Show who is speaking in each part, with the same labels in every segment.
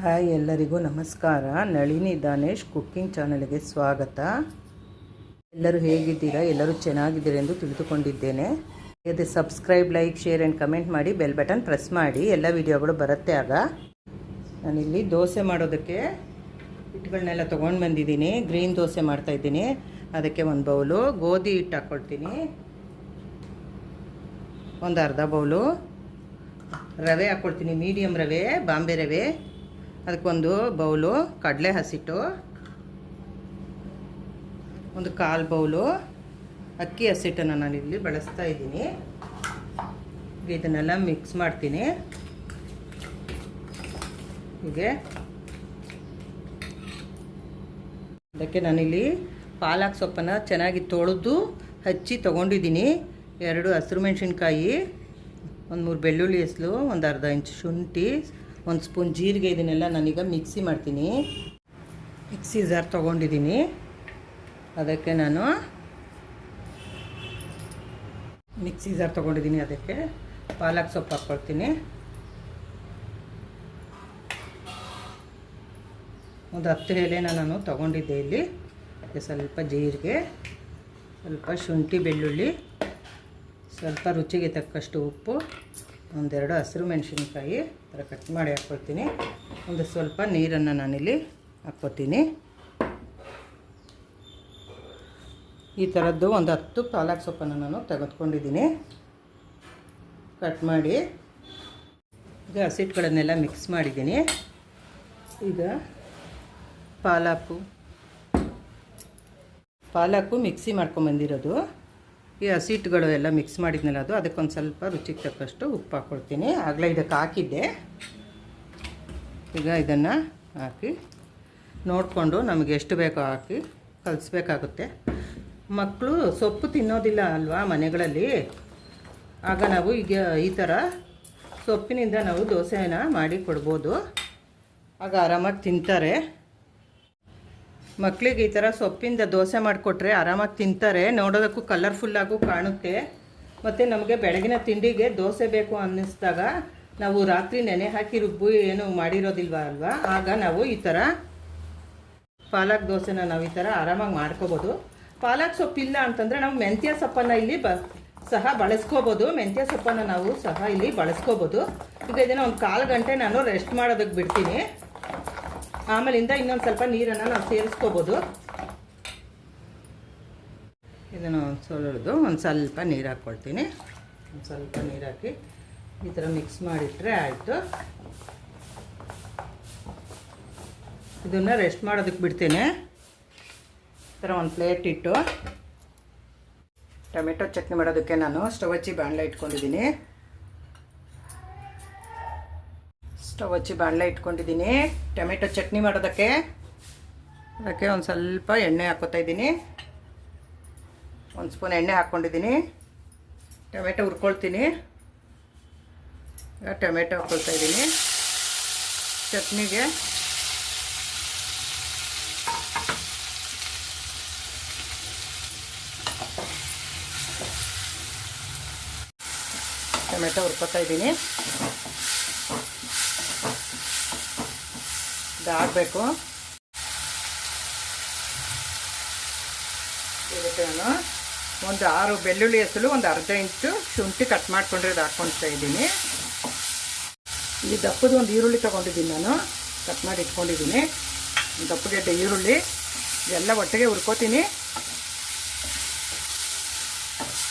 Speaker 1: Hi, ಎಲ್ಲರಿಗೂ ನಮಸ್ಕಾರ. Nalini Danesh cooking ಚಾನಲ್ಗೆ ಸ್ವಾಗತ. ಎಲ್ಲರೂ ಹೇಗಿದ್ದೀರಾ? ಎಲ್ಲರೂ ಚೆನ್ನಾಗಿದ್ದೀರಾ ಎಂದು ತಿಳಿದುಕೊಂಡಿದ್ದೇನೆ. ಅದೇ subscribe, like, share and comment ಮಾಡಿ, ಬೆಲ್ ಬಟನ್ ಪ್ರೆಸ್ ಮಾಡಿ. ಎಲ್ಲ ವಿಡಿಯೋಗಳು ಬರುತ್ತೆ. ಆಗ ನಾನಿಲ್ಲಿ ದೋಸೆ ಮಾಡೋದಕ್ಕೆ ಹಿಟ್ಟುಗಳನ್ನೆಲ್ಲ ತೊಗೊಂಡು ಬಂದಿದ್ದೀನಿ. ಗ್ರೀನ್ ದೋಸೆ ಮಾಡ್ತಾಯಿದ್ದೀನಿ. ಅದಕ್ಕೆ ಒಂದು ಬೌಲು ಗೋಧಿ ಹಿಟ್ಟು ಹಾಕ್ಕೊಳ್ತೀನಿ, ಒಂದು ಅರ್ಧ ಬೌಲು ರವೆ ಹಾಕ್ಕೊಳ್ತೀನಿ, ಮೀಡಿಯಮ್ ರವೆ, ಬಾಂಬೆ ರವೆ. ಅದಕ್ಕೊಂದು ಬೌಲು ಕಡಲೆ ಹಸಿಟ್ಟು, ಒಂದು ಕಾಲು ಬೌಲು ಅಕ್ಕಿ ಹಸಿಟ್ಟನ್ನು ನಾನಿಲ್ಲಿ ಬಳಸ್ತಾ ಇದ್ದೀನಿ. ಇದನ್ನೆಲ್ಲ ಮಿಕ್ಸ್ ಮಾಡ್ತೀನಿ. ಹೀಗೆ ಅದಕ್ಕೆ ನಾನಿಲ್ಲಿ ಪಾಲಕ್ ಸೊಪ್ಪನ್ನು ಚೆನ್ನಾಗಿ ತೊಳೆದು ಹಚ್ಚಿ ತೊಗೊಂಡಿದ್ದೀನಿ. 2 ಹಸಿರು ಮೆಣಸಿನ್ಕಾಯಿ, ಒಂದು 3 ಬೆಳ್ಳುಳ್ಳಿ ಹೆಸರು, ಒಂದು ಅರ್ಧ ಇಂಚು ಶುಂಠಿ, ಒಂದು ಸ್ಪೂನ್ ಜೀರಿಗೆ. ಇದನ್ನೆಲ್ಲ ನಾನೀಗ ಮಿಕ್ಸಿ ಮಾಡ್ತೀನಿ. ಮಿಕ್ಸಿ ಜಾರ್ ತೊಗೊಂಡಿದ್ದೀನಿ. ಅದಕ್ಕೆ ನಾನು ಅದಕ್ಕೆ ಪಾಲಕ್ ಸೊಪ್ಪು ಹಾಕ್ಕೊಳ್ತೀನಿ. ಒಂದು 10 ಎಲೆನ ನಾನು ತೊಗೊಂಡಿದ್ದೆ. ಇಲ್ಲಿ ಸ್ವಲ್ಪ ಜೀರಿಗೆ, ಸ್ವಲ್ಪ ಶುಂಠಿ, ಬೆಳ್ಳುಳ್ಳಿ, ಸ್ವಲ್ಪ ರುಚಿಗೆ ತಕ್ಕಷ್ಟು ಉಪ್ಪು, 1-2 ಹಸಿರು ಮೆಣಸಿನ್ಕಾಯಿ ಥರ ಕಟ್ ಮಾಡಿ ಹಾಕ್ಕೊಳ್ತೀನಿ. ಒಂದು ಸ್ವಲ್ಪ ನೀರನ್ನು ನಾನಿಲ್ಲಿ ಹಾಕ್ಕೊತೀನಿ. ಈ ಥರದ್ದು ಒಂದು 10 ಪಾಲಕ್ ಸೊಪ್ಪನ್ನು ನಾನು ತೆಗೆದುಕೊಂಡಿದ್ದೀನಿ, ಕಟ್ ಮಾಡಿ. ಈಗ ಹಸಿಟ್ಟುಗಳನ್ನೆಲ್ಲ ಮಿಕ್ಸ್ ಮಾಡಿದ್ದೀನಿ. ಈಗ ಪಾಲಕು ಮಿಕ್ಸಿ ಮಾಡ್ಕೊಂಬಂದಿರೋದು, ಈ ಹಸಿಟ್ಟುಗಳು ಎಲ್ಲ ಮಿಕ್ಸ್ ಮಾಡಿದ್ನಲ್ಲ, ಅದಕ್ಕೊಂದು ಸ್ವಲ್ಪ ರುಚಿಗೆ ತಕ್ಕಷ್ಟು ಉಪ್ಪು ಹಾಕ್ಕೊಳ್ತೀನಿ. ಆಗಲೇ ಇದಕ್ಕೆ ಹಾಕಿದ್ದೆ. ಈಗ ಇದನ್ನು ಹಾಕಿ ನೋಡಿಕೊಂಡು ನಮಗೆ ಎಷ್ಟು ಬೇಕೋ ಹಾಕಿ ಕಲಿಸ್ಬೇಕಾಗುತ್ತೆ. ಮಕ್ಕಳು ಸೊಪ್ಪು ತಿನ್ನೋದಿಲ್ಲ ಅಲ್ವಾ ಮನೆಗಳಲ್ಲಿ. ಆಗ ನಾವು ಈಗ ಈ ಥರ ಸೊಪ್ಪಿನಿಂದ ನಾವು ದೋಸೆನ ಮಾಡಿ ಕೊಡ್ಬೋದು. ಆಗ ಆರಾಮಾಗಿ ತಿಂತಾರೆ. ಮಕ್ಕಳಿಗೆ ಈ ಥರ ಸೊಪ್ಪಿಂದ ದೋಸೆ ಮಾಡಿಕೊಟ್ರೆ ಆರಾಮಾಗಿ ತಿಂತಾರೆ. ನೋಡೋದಕ್ಕೂ ಕಲರ್ಫುಲ್ಲಾಗೂ ಕಾಣುತ್ತೆ. ಮತ್ತು ನಮಗೆ ಬೆಳಗಿನ ತಿಂಡಿಗೆ ದೋಸೆ ಬೇಕು ಅನ್ನಿಸ್ದಾಗ ನಾವು ರಾತ್ರಿ ನೆನೆ ಹಾಕಿ ರುಬ್ಬು ಏನು ಮಾಡಿರೋದಿಲ್ವ ಅಲ್ವಾ, ಆಗ ನಾವು ಈ ಥರ ಪಾಲಕ್ ದೋಸೆನ ನಾವು ಈ ಥರ ಆರಾಮಾಗಿ ಮಾಡ್ಕೋಬೋದು. ಪಾಲಕ್ ಸೊಪ್ಪಿಲ್ಲ ಅಂತಂದರೆ ನಾವು ಮೆಂತ್ಯ ಸೊಪ್ಪನ್ನು ಇಲ್ಲಿ ಸಹ ಬಳಸ್ಕೋಬೋದು. ಮೆಂತ್ಯ ಸೊಪ್ಪನ್ನು ನಾವು ಸಹ ಇಲ್ಲಿ ಬಳಸ್ಕೋಬೋದು. ಈಗ ಇದನ್ನು ಒಂದು 1/4 ಗಂಟೆ ನಾನು ರೆಸ್ಟ್ ಮಾಡೋದಕ್ಕೆ ಬಿಡ್ತೀನಿ. ಆಮೇಲಿಂದ ಇನ್ನೊಂದು ಸ್ವಲ್ಪ ನೀರನ್ನು ನಾವು ಸೇರಿಸ್ಕೋಬೋದು. ಇದನ್ನು ಒಂದು ಸ್ವಲ್ಪ ನೀರು ಹಾಕ್ಕೊಳ್ತೀನಿ. ಒಂದು ಸ್ವಲ್ಪ ನೀರು ಹಾಕಿ ಈ ಥರ ಮಿಕ್ಸ್ ಮಾಡಿಟ್ರೆ ಆಯಿತು. ಇದನ್ನು ರೆಸ್ಟ್ ಮಾಡೋದಕ್ಕೆ ಬಿಡ್ತೇನೆ. ಈ ಥರ ಒಂದು ಪ್ಲೇಟ್ ಇಟ್ಟು ಟೊಮೆಟೊ ಚಟ್ನಿ ಮಾಡೋದಕ್ಕೆ ನಾನು ಸ್ಟವ್ ಹಚ್ಚಿ ಬಾಣಲೆ ಇಟ್ಕೊಂಡಿದ್ದೀನಿ. ಟೊಮೆಟೊ ಚಟ್ನಿ ಮಾಡೋದಕ್ಕೆ ಅದಕ್ಕೆ ಒಂದು ಸ್ವಲ್ಪ ಎಣ್ಣೆ ಹಾಕ್ಕೊತಾ ಇದ್ದೀನಿ. 1 ಸ್ಪೂನ್ ಎಣ್ಣೆ ಹಾಕ್ಕೊಂಡಿದ್ದೀನಿ. ಟೊಮೆಟೊ ಹುರ್ಕೊಳ್ತೀನಿ. ಈಗ ಟೊಮೆಟೊ ಹಾಕ್ಕೊಳ್ತಾ ಇದ್ದೀನಿ ಚಟ್ನಿಗೆ. ಟೊಮೆಟೊ ಹುರ್ಕೊತಾ ಇದ್ದೀನಿ. ಇದಾಗಬೇಕು. ಇದಕ್ಕೆ ನಾನು ಒಂದು 6 ಬೆಳ್ಳುಳ್ಳಿ ಹೆಸರು, ಒಂದು ಅರ್ಧ ಇಂಚು ಶುಂಠಿ ಕಟ್ ಮಾಡ್ಕೊಂಡಿರೋದು ಹಾಕ್ಕೊಳ್ತಾ ಇದ್ದೀನಿ. ಇಲ್ಲಿ ದಪ್ಪದ ಒಂದು ಈರುಳ್ಳಿ ತೊಗೊಂಡಿದ್ದೀನಿ, ನಾನು ಕಟ್ ಮಾಡಿ ಇಟ್ಕೊಂಡಿದ್ದೀನಿ. ದಪ್ಪಗೆಡ್ಡೆ ಈರುಳ್ಳಿ ಎಲ್ಲ ಒಟ್ಟಿಗೆ ಹುರ್ಕೋತೀನಿ.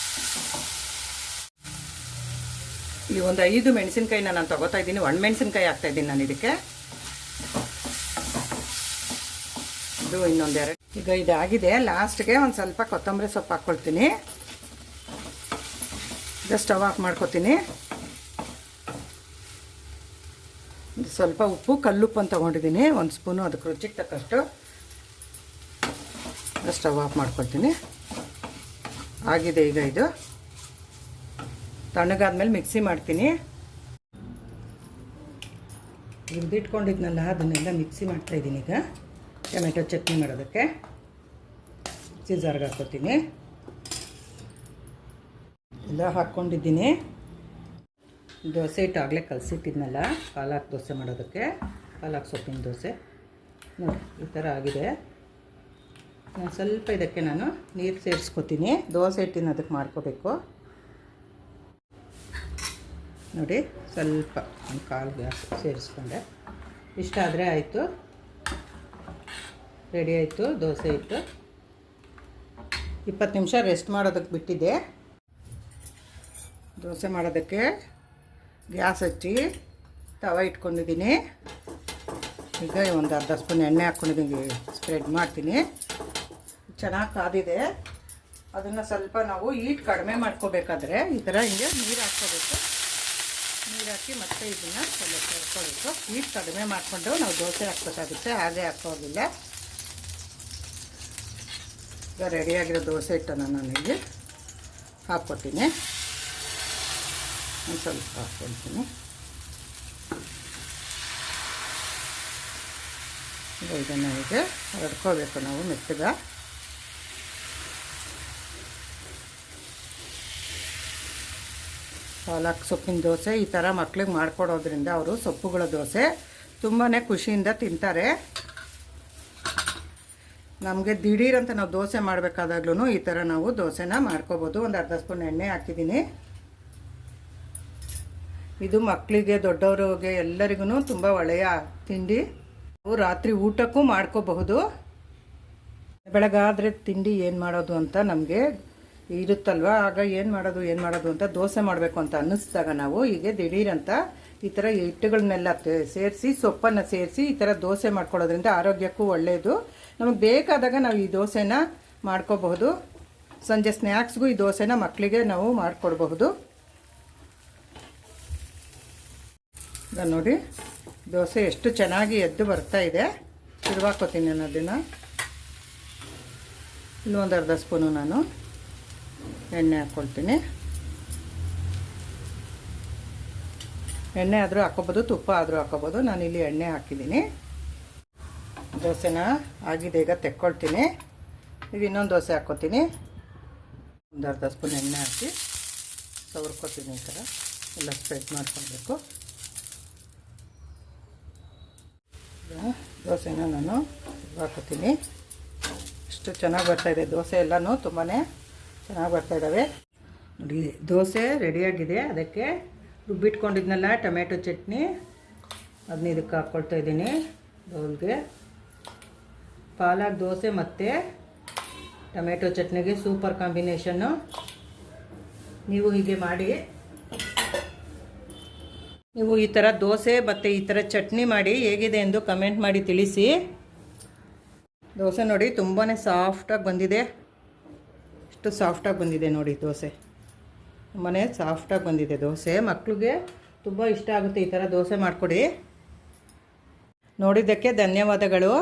Speaker 1: ಇಲ್ಲಿ ಒಂದು 5 ಮೆಣಸಿನ್ಕಾಯಿನ ನಾನು ತೊಗೋತಾ ಇದ್ದೀನಿ. ಒಣಮೆಣಸಿನ್ಕಾಯಿ ಹಾಕ್ತಾಯಿದ್ದೀನಿ ನಾನು ಇದಕ್ಕೆ. ಇದು ಇನ್ನೊಂದೆರಡು. ಈಗ ಇದಾಗಿದೆ. ಲಾಸ್ಟ್ಗೆ ಒಂದು ಸ್ವಲ್ಪ ಕೊತ್ತಂಬರಿ ಸೊಪ್ಪು ಹಾಕ್ಕೊಳ್ತೀನಿ. ಈಗ ಸ್ಟವ್ ಆಫ್ ಮಾಡ್ಕೊತೀನಿ. ಸ್ವಲ್ಪ ಉಪ್ಪು, ಕಲ್ಲುಪ್ಪನ್ನು ತೊಗೊಂಡಿದ್ದೀನಿ, 1 ಸ್ಪೂನು, ಅದಕ್ಕೆ ರುಚಿಗೆ ತಕ್ಕಷ್ಟು. ಸ್ಟವ್ ಆಫ್ ಮಾಡ್ಕೊಳ್ತೀನಿ. ಆಗಿದೆ. ಈಗ ಇದು ತಣ್ಣಗಾದ್ಮೇಲೆ ಮಿಕ್ಸಿ ಮಾಡ್ತೀನಿ. ಹುರಿದಿಟ್ಕೊಂಡಿದ್ನಲ್ಲ ಅದನ್ನೆಲ್ಲ ಮಿಕ್ಸಿ ಮಾಡ್ತಾಯಿದ್ದೀನಿ. ಈಗ ಟೊಮೆಟೊ ಚಟ್ನಿ ಮಾಡೋದಕ್ಕೆ ಜಾರ್ಗೆ ಹಾಕ್ಕೊತೀನಿ. ಎಲ್ಲ ಹಾಕ್ಕೊಂಡಿದ್ದೀನಿ. ದೋಸೆ ಹಿಟ್ಟು ಆಗಲೇ ಕಲಸಿಟ್ಟಿದ್ನಲ್ಲ ಪಾಲಕ್ ದೋಸೆ ಮಾಡೋದಕ್ಕೆ, ಪಾಲಕ್ ಸೊಪ್ಪಿನ ದೋಸೆ ನೋಡಿ ಈ ಥರ ಆಗಿದೆ. ಸ್ವಲ್ಪ ಇದಕ್ಕೆ ನಾನು ನೀರು ಸೇರಿಸ್ಕೊತೀನಿ. ದೋಸೆ ಹಿಟ್ಟಿನ ಅದಕ್ಕೆ ಮಾಡ್ಕೋಬೇಕು ನೋಡಿ. ಸ್ವಲ್ಪ ಒಂದು ಕಾಲು ಗ್ಲಾಸ್ ಸೇರಿಸ್ಕೊಂಡೆ. ಇಷ್ಟ ಆದರೆ ಆಯಿತು, ರೆಡಿ ಆಯಿತು ದೋಸೆ ಹಿಟ್ಟು. 20 ನಿಮಿಷ ರೆಸ್ಟ್ ಮಾಡೋದಕ್ಕೆ ಬಿಟ್ಟಿದ್ದೆ. ದೋಸೆ ಮಾಡೋದಕ್ಕೆ ಗ್ಯಾಸ್ ಹಚ್ಚಿ ತವ ಇಟ್ಕೊಂಡಿದ್ದೀನಿ. ಈಗ ಒಂದು ಅರ್ಧ ಸ್ಪೂನ್ ಎಣ್ಣೆ ಹಾಕ್ಕೊಂಡಿದ್ದೀನಿ, ಸ್ಪ್ರೆಡ್ ಮಾಡ್ತೀನಿ. ಚೆನ್ನಾಗಿ ಕಾದಿದೆ. ಅದನ್ನು ಸ್ವಲ್ಪ ನಾವು ಹೀಟ್ ಕಡಿಮೆ ಮಾಡ್ಕೋಬೇಕಾದ್ರೆ ಈ ಥರ ಹಿಂಗೆ ನೀರು ಹಾಕ್ಕೋಬೇಕು. ನೀರು ಹಾಕಿ ಮತ್ತೆ ಇದನ್ನು ಸ್ವಲ್ಪ ಸೇರ್ಕೋಬೇಕು. ಹೀಟ್ ಕಡಿಮೆ ಮಾಡಿಕೊಂಡು ನಾವು ದೋಸೆ ಹಾಕ್ಬೇಕಾಗುತ್ತೆ, ಹಾಗೆ ಹಾಕೋದಿಲ್ಲ. ಈಗ ರೆಡಿಯಾಗಿರೋ ದೋಸೆ ಹಿಟ್ಟನ್ನು ನಾನು ಇಲ್ಲಿ ಹಾಕ್ಕೊತೀನಿ. ಒಂದು ಸ್ವಲ್ಪ ಹಾಕ್ಕೊಳ್ತೀನಿ. ಇದನ್ನು ಹೀಗೆ ಹರಡ್ಕೋಬೇಕು ನಾವು ಮೆತ್ತಗ. ಪಾಲಕ್ ಸೊಪ್ಪಿನ ದೋಸೆ ಈ ಥರ ಮಕ್ಳಿಗೆ ಮಾಡಿಕೊಡೋದ್ರಿಂದ ಅವರು ಸೊಪ್ಪುಗಳ ದೋಸೆ ತುಂಬಾ ಖುಷಿಯಿಂದ ತಿಂತಾರೆ. ನಮಗೆ ದಿಢೀರಂತ ನಾವು ದೋಸೆ ಮಾಡಬೇಕಾದಾಗ್ಲೂ ಈ ಥರ ನಾವು ದೋಸೆನ ಮಾಡ್ಕೋಬೋದು. ಒಂದು ಅರ್ಧ ಸ್ಪೂನ್ ಎಣ್ಣೆ ಹಾಕಿದ್ದೀನಿ. ಇದು ಮಕ್ಕಳಿಗೆ ದೊಡ್ಡವ್ರಿಗೆ ಎಲ್ಲರಿಗೂ ತುಂಬ ಒಳ್ಳೆಯ ತಿಂಡಿ. ನಾವು ರಾತ್ರಿ ಊಟಕ್ಕೂ ಮಾಡ್ಕೋಬಹುದು. ಬೆಳಗಾದರೆ ತಿಂಡಿ ಏನು ಮಾಡೋದು ಅಂತ ನಮಗೆ ಇರುತ್ತಲ್ವ, ಆಗ ಏನು ಮಾಡೋದು ಅಂತ ದೋಸೆ ಮಾಡಬೇಕು ಅಂತ ಅನ್ನಿಸ್ದಾಗ ನಾವು ಹೀಗೆ ದಿಢೀರಂತ ಈ ಥರ ಹಿಟ್ಟುಗಳನ್ನೆಲ್ಲ ಸೇರಿಸಿ ಸೊಪ್ಪನ್ನು ಸೇರಿಸಿ ಈ ಥರ ದೋಸೆ ಮಾಡ್ಕೊಳ್ಳೋದ್ರಿಂದ ಆರೋಗ್ಯಕ್ಕೂ ಒಳ್ಳೆಯದು. ನಮಗೆ ಬೇಕಾದಾಗ ನಾವು ಈ ದೋಸೆನ ಮಾಡ್ಕೋಬಹುದು. ಸಂಜೆ ಸ್ನ್ಯಾಕ್ಸ್ಗೂ ಈ ದೋಸೆನ ಮಕ್ಕಳಿಗೆ ನಾವು ಮಾಡಿಕೊಡ್ಬಹುದು. ಈಗ ನೋಡಿ ದೋಸೆ ಎಷ್ಟು ಚೆನ್ನಾಗಿ ಎದ್ದು ಬರ್ತಾ ಇದೆ. ತಿರುವಾಕೋತೀನಿ ನಾನು ಅದನ್ನು. ಇನ್ನೊಂದು ಅರ್ಧ ಸ್ಪೂನು ನಾನು ಎಣ್ಣೆ ಹಾಕ್ಕೊಳ್ತೀನಿ. ಎಣ್ಣೆ ಆದರೂ ಹಾಕ್ಕೋಬೋದು, ತುಪ್ಪ ಆದರೂ ಹಾಕ್ಕೋಬೋದು. ನಾನಿಲ್ಲಿ ಎಣ್ಣೆ ಹಾಕಿದ್ದೀನಿ. ದೋಸೆನ ಆಗಿದೆ, ಈಗ ತೆಕ್ಕೊಳ್ತೀನಿ. ಈಗ ಇನ್ನೊಂದು ದೋಸೆ ಹಾಕ್ಕೋತೀನಿ. ಒಂದು ಅರ್ಧ ಸ್ಪೂನ್ ಎಣ್ಣೆ ಹಾಕಿ ಸವರ್ಕೋತೀನಿ. ಈ ಥರ ಎಲ್ಲ ಸ್ಪ್ರೆಡ್ ಮಾಡ್ಕೊಳ್ಬೇಕು. ದೋಸೆನ ನಾನು ಹಾಕೋತೀನಿ. ಇಷ್ಟು ಚೆನ್ನಾಗಿ ಬರ್ತಾಯಿದೆ ದೋಸೆ ಎಲ್ಲನೂ, ತುಂಬಾ ಚೆನ್ನಾಗಿ ಬರ್ತಾಯಿದ್ದಾವೆ ನೋಡಿ. ದೋಸೆ ರೆಡಿಯಾಗಿದೆ. ಅದಕ್ಕೆ ರುಬ್ಬಿಟ್ಕೊಂಡಿದ್ನಲ್ಲ ಟೊಮೆಟೊ ಚಟ್ನಿ, ಅದನ್ನ ಇದಕ್ಕೆ ಹಾಕ್ಕೊಳ್ತಾ ಇದ್ದೀನಿ ಬೌಲ್ಗೆ. ಪಾಲಕ್ ದೋಸೆ ಮತ್ತು ಟೊಮೆಟೊ ಚಟ್ನಿಗೆ ಸೂಪರ್ ಕಾಂಬಿನೇಷನ್ನು. ನೀವು ಹೀಗೆ ಮಾಡಿ. ನೀವು ಈ ಥರ ದೋಸೆ ಮತ್ತು ಈ ಥರ ಚಟ್ನಿ ಮಾಡಿ ಹೇಗಿದೆ ಎಂದು ಕಮೆಂಟ್ ಮಾಡಿ ತಿಳಿಸಿ. ದೋಸೆ ನೋಡಿ ತುಂಬಾ ಸಾಫ್ಟಾಗಿ ಬಂದಿದೆ. ಎಷ್ಟು ಸಾಫ್ಟಾಗಿ ಬಂದಿದೆ ನೋಡಿ ದೋಸೆ. ತುಂಬಾ ಸಾಫ್ಟಾಗಿ ಬಂದಿದೆ ದೋಸೆ. ಮಕ್ಕಳಿಗೆ ತುಂಬ ಇಷ್ಟ ಆಗುತ್ತೆ ಈ ಥರ ದೋಸೆ ಮಾಡಿಕೊಡಿ. ನೋಡಿದ್ದಕ್ಕೆ ಧನ್ಯವಾದಗಳು.